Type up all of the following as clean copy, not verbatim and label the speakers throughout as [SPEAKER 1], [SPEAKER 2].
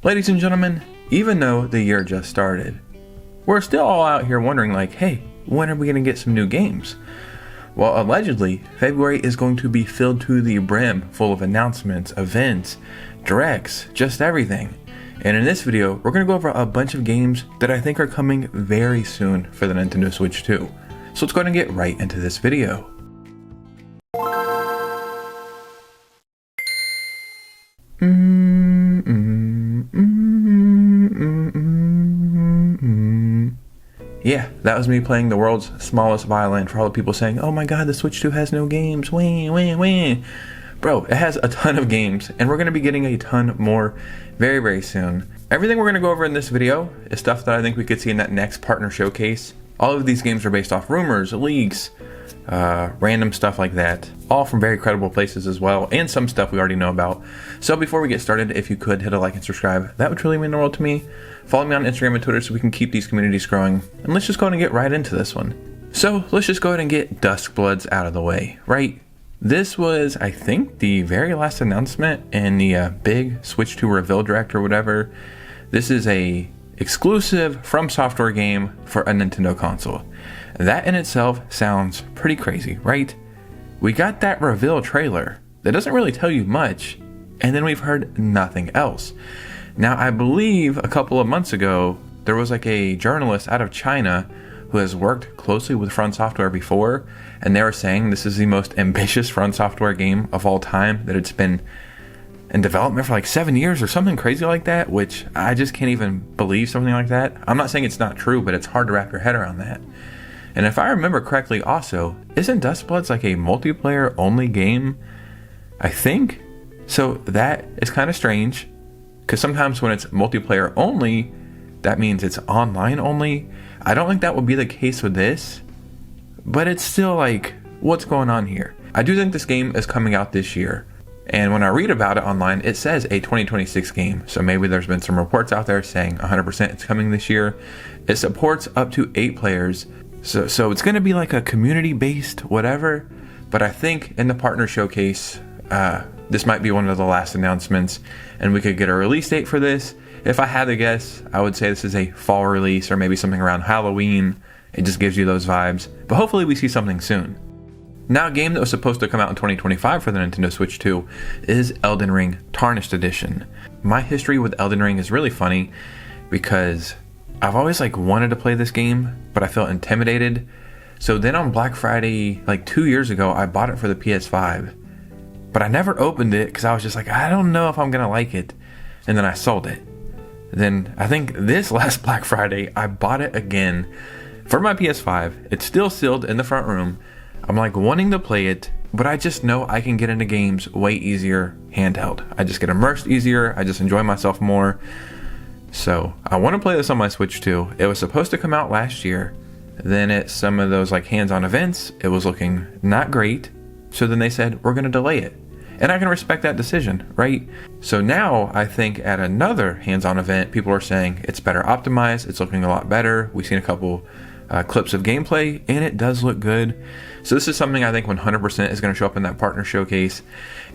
[SPEAKER 1] Ladies and gentlemen, even though the year just started, we're still all out here wondering like, hey, when are we going to get some new games? Well, allegedly, February is going to be filled to the brim full of announcements, events, directs, just everything. And in this video, we're going to go over a bunch of games that I think are coming very soon for the Nintendo Switch 2. So let's go ahead and get right into this video. Yeah, that was me playing the world's smallest violin for all the people saying, oh my god, the Switch 2 has no games, wah. Bro, it has a ton of games, and we're going to be getting a ton more very, very soon. Everything we're going to go over in this video is stuff that I think we could see in that next partner showcase. All of these games are based off rumors, leaks, random stuff like that, all from very credible places as well, and some stuff we already know about. So before we get started, if you could hit a like and subscribe, that would truly mean the world to me. Follow me on Instagram and Twitter so we can keep these communities growing, and let's just go ahead and get right into this one. So let's just go ahead and get Dusk Bloods out of the way, right? This was, I think, the very last announcement in the big Switch 2 reveal direct or whatever. This is a exclusive From Software game for a Nintendo console. That in itself sounds pretty crazy, right? We got that reveal trailer that doesn't really tell you much, and then we've heard nothing else. Now, I believe a couple of months ago, there was like a journalist out of China who has worked closely with From Software before, and they were saying this is the most ambitious From Software game of all time, that it's been in development for like 7 years or something crazy like that, which I just can't even believe something like that. I'm not saying it's not true, but it's hard to wrap your head around that. And if I remember correctly also, isn't Dusk Bloods like a multiplayer only game? I think? So that is kind of strange, because sometimes when it's multiplayer only, that means it's online only. I don't think that would be the case with this, but it's still like, what's going on here? I do think this game is coming out this year. And when I read about it online, it says a 2026 game. So maybe there's been some reports out there saying 100% it's coming this year. It supports up to 8 players. So it's going to be like a community-based whatever. But I think in the partner showcase, this might be one of the last announcements. And we could get a release date for this. If I had to guess, I would say this is a fall release or maybe something around Halloween. It just gives you those vibes. But hopefully we see something soon. Now, a game that was supposed to come out in 2025 for the Nintendo Switch 2 is Elden Ring Tarnished Edition. My history with Elden Ring is really funny because I've always wanted to play this game, but I felt intimidated. So then on Black Friday, 2 years ago, I bought it for the PS5, but I never opened it because I was just like, I don't know if I'm going to like it. And then I sold it. Then I think this last Black Friday, I bought it again for my PS5. It's still sealed in the front room. I'm wanting to play it, but I just know I can get into games way easier handheld. I just get immersed easier. I just enjoy myself more. So I want to play this on my Switch 2. It was supposed to come out last year. Then at some of those hands-on events, it was looking not great. So then they said, we're going to delay it. And I can respect that decision, right? So now I think at another hands-on event, people are saying it's better optimized. It's looking a lot better. We've seen a couple clips of gameplay, and it does look good. So this is something I think 100% is going to show up in that partner showcase.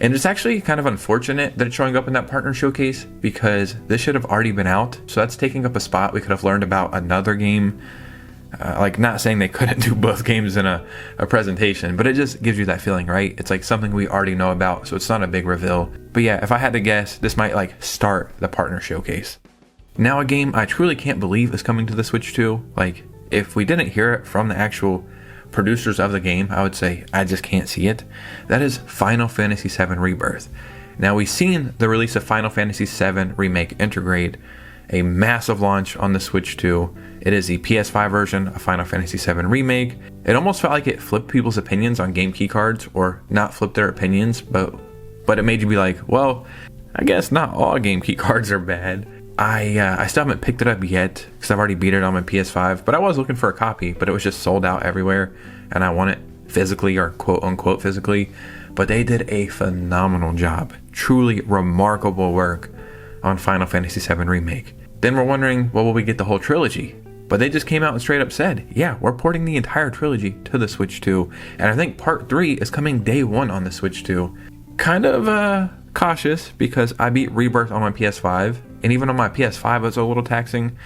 [SPEAKER 1] And it's actually kind of unfortunate that it's showing up in that partner showcase because this should have already been out. So that's taking up a spot. We could have learned about another game. Not saying they couldn't do both games in a presentation, but it just gives you that feeling, right? It's something we already know about, so it's not a big reveal. But yeah, if I had to guess, this might start the partner showcase. Now, a game I truly can't believe is coming to the Switch 2. If we didn't hear it from the actual producers of the game, I would say I just can't see it. That is Final Fantasy VII Rebirth. Now, we've seen the release of Final Fantasy VII Remake Intergrade, a massive launch on the Switch 2. It is the PS5 version of Final Fantasy VII Remake. It almost felt like it flipped people's opinions on game keycards, or not flipped their opinions, but it made you be like, well, I guess not all game keycards are bad. I still haven't picked it up yet because I've already beat it on my PS5, but I was looking for a copy, but it was just sold out everywhere, and I want it physically, or quote unquote physically. But they did a phenomenal job, truly remarkable work on Final Fantasy VII Remake. Then we're wondering, well, will we get the whole trilogy? But they just came out and straight up said, yeah, we're porting the entire trilogy to the Switch 2, and I think part 3 is coming day 1 on the Switch 2. Kind of cautious because I beat Rebirth on my PS5, and even on my PS5 it's a little taxing.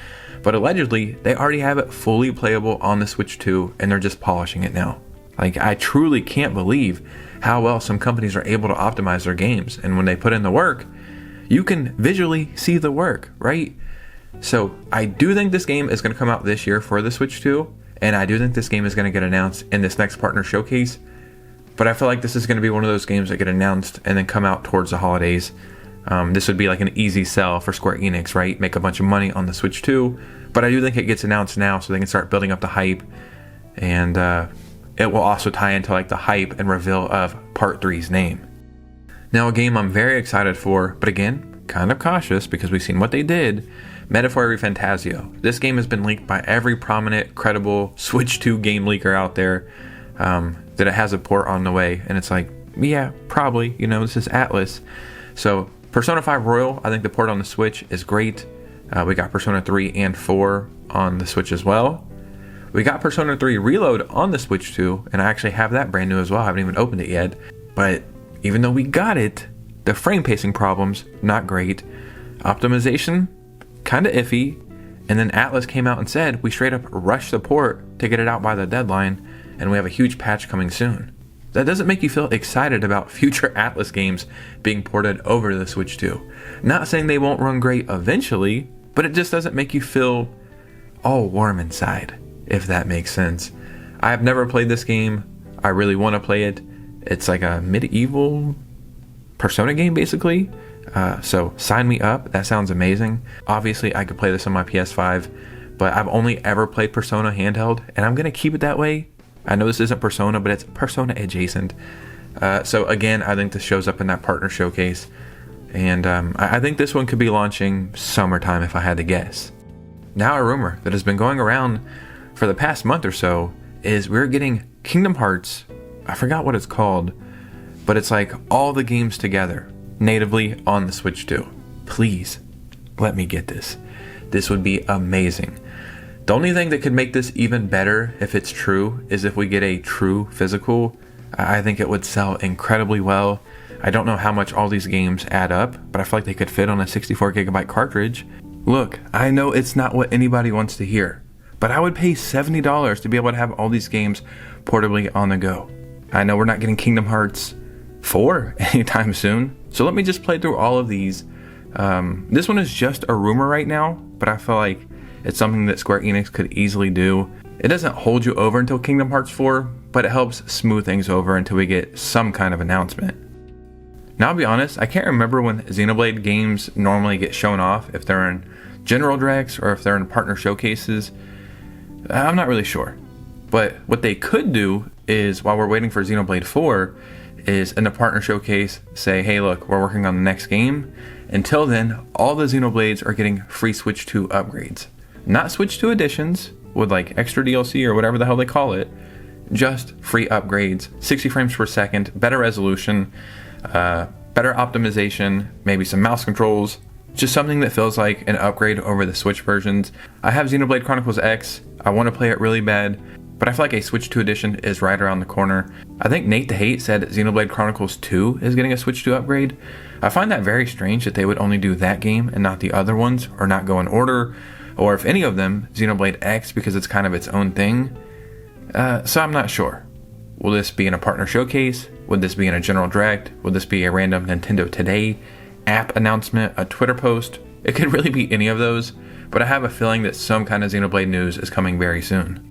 [SPEAKER 1] But allegedly, they already have it fully playable on the Switch 2, and they're just polishing it now. Like, I truly can't believe how well some companies are able to optimize their games, and when they put in the work, you can visually see the work, right? So I do think this game is going to come out this year for the Switch 2, and I do think this game is going to get announced in this next partner showcase. But I feel like this is going to be one of those games that get announced and then come out towards the holidays. This would be like an easy sell for Square Enix, right? Make a bunch of money on the Switch 2. But I do think it gets announced now so they can start building up the hype. And it will also tie into like the hype and reveal of Part 3's name. Now, a game I'm very excited for, but again, kind of cautious because we've seen what they did. Metaphor Fantasio. This game has been leaked by every prominent, credible Switch 2 game leaker out there. That it has a port on the way, and it's like, yeah, probably, this is Atlas. So Persona 5 Royal, I think the port on the Switch is great. We got Persona 3 and 4 on the Switch as well. We got Persona 3 Reload on the Switch 2, and I actually have that brand new as well. I haven't even opened it yet. But even though we got it, the frame pacing problems, not great. Optimization, kind of iffy. And then Atlas came out and said, we straight up rushed the port to get it out by the deadline, and we have a huge patch coming soon. That doesn't make you feel excited about future Atlas games being ported over to the Switch 2. Not saying they won't run great eventually, but it just doesn't make you feel all warm inside, if that makes sense. I have never played this game. I really want to play it. It's like a medieval Persona game, basically. So sign me up. That sounds amazing. Obviously, I could play this on my PS5, but I've only ever played Persona handheld, and I'm going to keep it that way. I know this isn't Persona, but it's Persona adjacent. So again, I think this shows up in that partner showcase. And I think this one could be launching summertime if I had to guess. Now a rumor that has been going around for the past month or so is we're getting Kingdom Hearts. I forgot what it's called, but it's like all the games together natively on the Switch 2. Please let me get this. This would be amazing. The only thing that could make this even better, if it's true, is if we get a true physical. I think it would sell incredibly well. I don't know how much all these games add up, but I feel like they could fit on a 64GB cartridge. Look, I know it's not what anybody wants to hear, but I would pay $70 to be able to have all these games portably on the go. I know we're not getting Kingdom Hearts 4 anytime soon, so let me just play through all of these. This one is just a rumor right now, but I feel like it's something that Square Enix could easily do. It doesn't hold you over until Kingdom Hearts 4, but it helps smooth things over until we get some kind of announcement. Now, I'll be honest, I can't remember when Xenoblade games normally get shown off, if they're in general directs or if they're in partner showcases. I'm not really sure. But what they could do is, while we're waiting for Xenoblade 4, is in the partner showcase say, hey look, we're working on the next game. Until then, all the Xenoblades are getting free Switch 2 upgrades. Not Switch 2 editions with like extra DLC or whatever the hell they call it. Just free upgrades, 60 frames per second, better resolution, better optimization, maybe some mouse controls. Just something that feels like an upgrade over the Switch versions. I have Xenoblade Chronicles X. I want to play it really bad, but I feel like a Switch 2 edition is right around the corner. I think Nate the Hate said Xenoblade Chronicles 2 is getting a Switch 2 upgrade. I find that very strange that they would only do that game and not the other ones, or not go in order, or if any of them, Xenoblade X, because it's kind of its own thing. So I'm not sure. Will this be in a partner showcase? Would this be in a general direct? Would this be a random Nintendo Today app announcement, a Twitter post? It could really be any of those, but I have a feeling that some kind of Xenoblade news is coming very soon.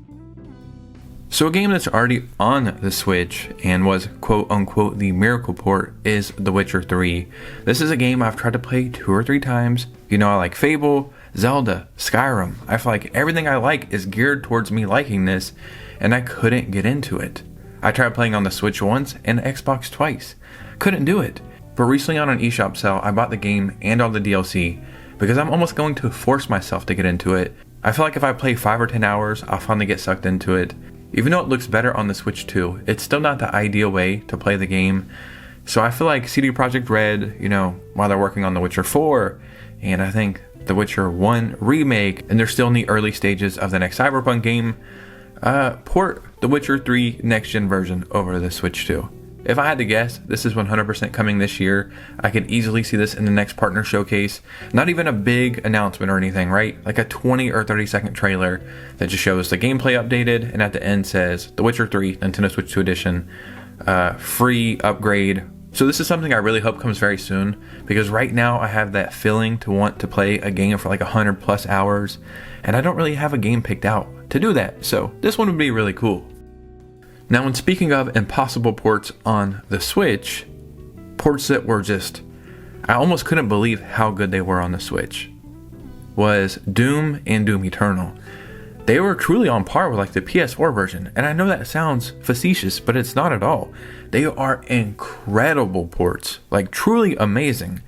[SPEAKER 1] So a game that's already on the Switch and was quote-unquote the miracle port is The Witcher 3. This is a game I've tried to play 2 or 3 times. You know, I like Fable, Zelda, Skyrim. I feel like everything I like is geared towards me liking this, and I couldn't get into it. I tried playing on the Switch once and Xbox twice. Couldn't do it. But recently on an eShop sale, I bought the game and all the DLC because I'm almost going to force myself to get into it. I feel like if I play 5 or 10 hours, I'll finally get sucked into it. Even though it looks better on the Switch 2, it's still not the ideal way to play the game. So I feel like CD Projekt Red, while they're working on The Witcher 4, and I think The Witcher 1 remake, and they're still in the early stages of the next Cyberpunk game, port The Witcher 3 next gen version over to the Switch 2. if I had to guess, this is 100% coming this year. I could easily see this in the next partner showcase. Not even a big announcement or anything, right? Like a 20 or 30 second trailer that just shows the gameplay updated and at the end says The Witcher 3 Nintendo Switch 2 Edition, free upgrade. So this is something I really hope comes very soon, because right now I have that feeling to want to play a game for like 100 plus hours, and I don't really have a game picked out to do that. So this one would be really cool. Now, when speaking of impossible ports on the Switch, ports that were just, I almost couldn't believe how good they were on the Switch, was Doom and Doom Eternal. They were truly on par with like the PS4 version, and I know that sounds facetious, but it's not at all. They are incredible ports, like truly amazing.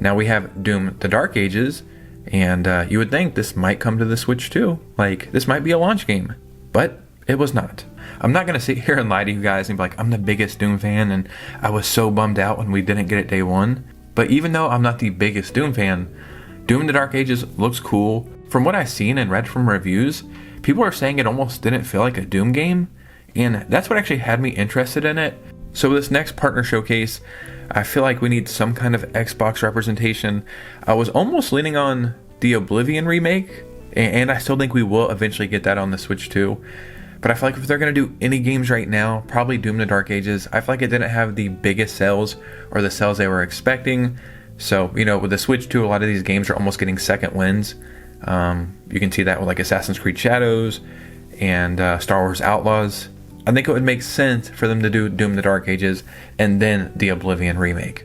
[SPEAKER 1] Now we have Doom The Dark Ages, and you would think this might come to the Switch too. Like, this might be a launch game, but it was not. I'm not going to sit here and lie to you guys and be like, I'm the biggest Doom fan and I was so bummed out when we didn't get it day one. But even though I'm not the biggest Doom fan, Doom The Dark Ages looks cool. From what I've seen and read from reviews, people are saying it almost didn't feel like a Doom game, and that's what actually had me interested in it. So with this next partner showcase, I feel like we need some kind of Xbox representation. I was almost leaning on the Oblivion remake, and I still think we will eventually get that on the Switch too. But I feel like if they're going to do any games right now, probably Doom The Dark Ages. I feel like it didn't have the biggest sales or the sales they were expecting. So, you know, with the Switch 2, a lot of these games are almost getting second wins. You can see that with like Assassin's Creed Shadows and Star Wars Outlaws. I think it would make sense for them to do Doom The Dark Ages and then the Oblivion remake.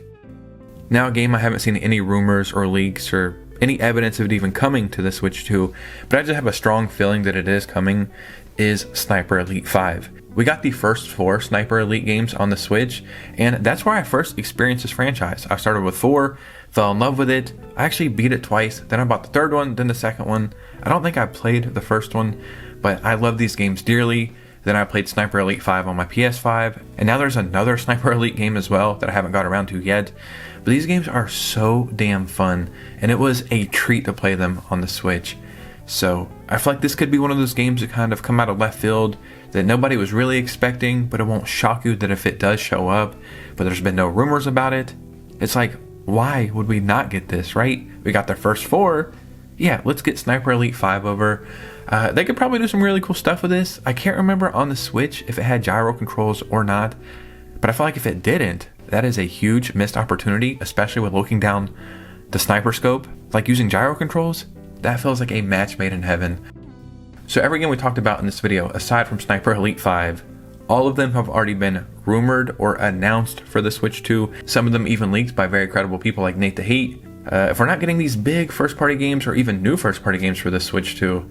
[SPEAKER 1] Now, a game I haven't seen any rumors or leaks or any evidence of it even coming to the Switch 2, but I just have a strong feeling that it is coming, is Sniper Elite 5. We got the first 4 Sniper Elite games on the Switch, and that's where I first experienced this franchise. I started with 4, fell in love with it. I actually beat it twice, then I bought the third one, then the second one. I don't think I played the first one, but I love these games dearly. Then I played Sniper Elite 5 on my PS5, and now there's another Sniper Elite game as well that I haven't got around to yet. But these games are so damn fun, and it was a treat to play them on the Switch. So I feel like this could be one of those games that kind of come out of left field that nobody was really expecting, but it won't shock you that if it does show up, but there's been no rumors about it. It's like, why would we not get this, right? We got the first 4. Yeah, let's get Sniper Elite 5 over. They could probably do some really cool stuff with this. I can't remember on the Switch if it had gyro controls or not, but I feel like if it didn't, that is a huge missed opportunity, especially with looking down the sniper scope. Like using gyro controls, that feels like a match made in heaven. So every game we talked about in this video, aside from Sniper Elite 5, all of them have already been rumored or announced for the Switch 2. Some of them even leaked by very credible people like Nate the Hate. If we're not getting these big first-party games or even new first-party games for the Switch 2,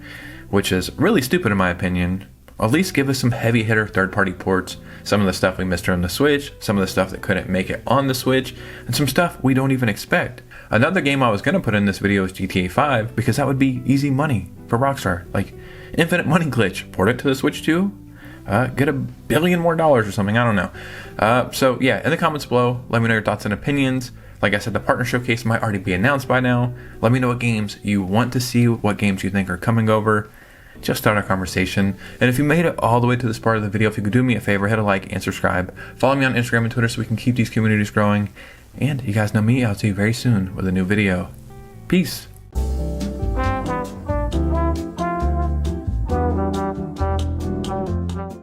[SPEAKER 1] which is really stupid in my opinion, at least give us some heavy-hitter third-party ports. Some of the stuff we missed on the Switch, some of the stuff that couldn't make it on the Switch, and some stuff we don't even expect. Another game I was going to put in this video is GTA 5, because that would be easy money for Rockstar. Like, infinite money glitch. Port it to the Switch 2, get $1 billion more or something, I don't know. So yeah, in the comments below, let me know your thoughts and opinions. Like I said, the partner showcase might already be announced by now. Let me know what games you want to see, what games you think are coming over. Just start a conversation. And if you made it all the way to this part of the video, if you could do me a favor, hit a like and subscribe. Follow me on Instagram and Twitter so we can keep these communities growing. And you guys know me, I'll see you very soon with a new video. Peace.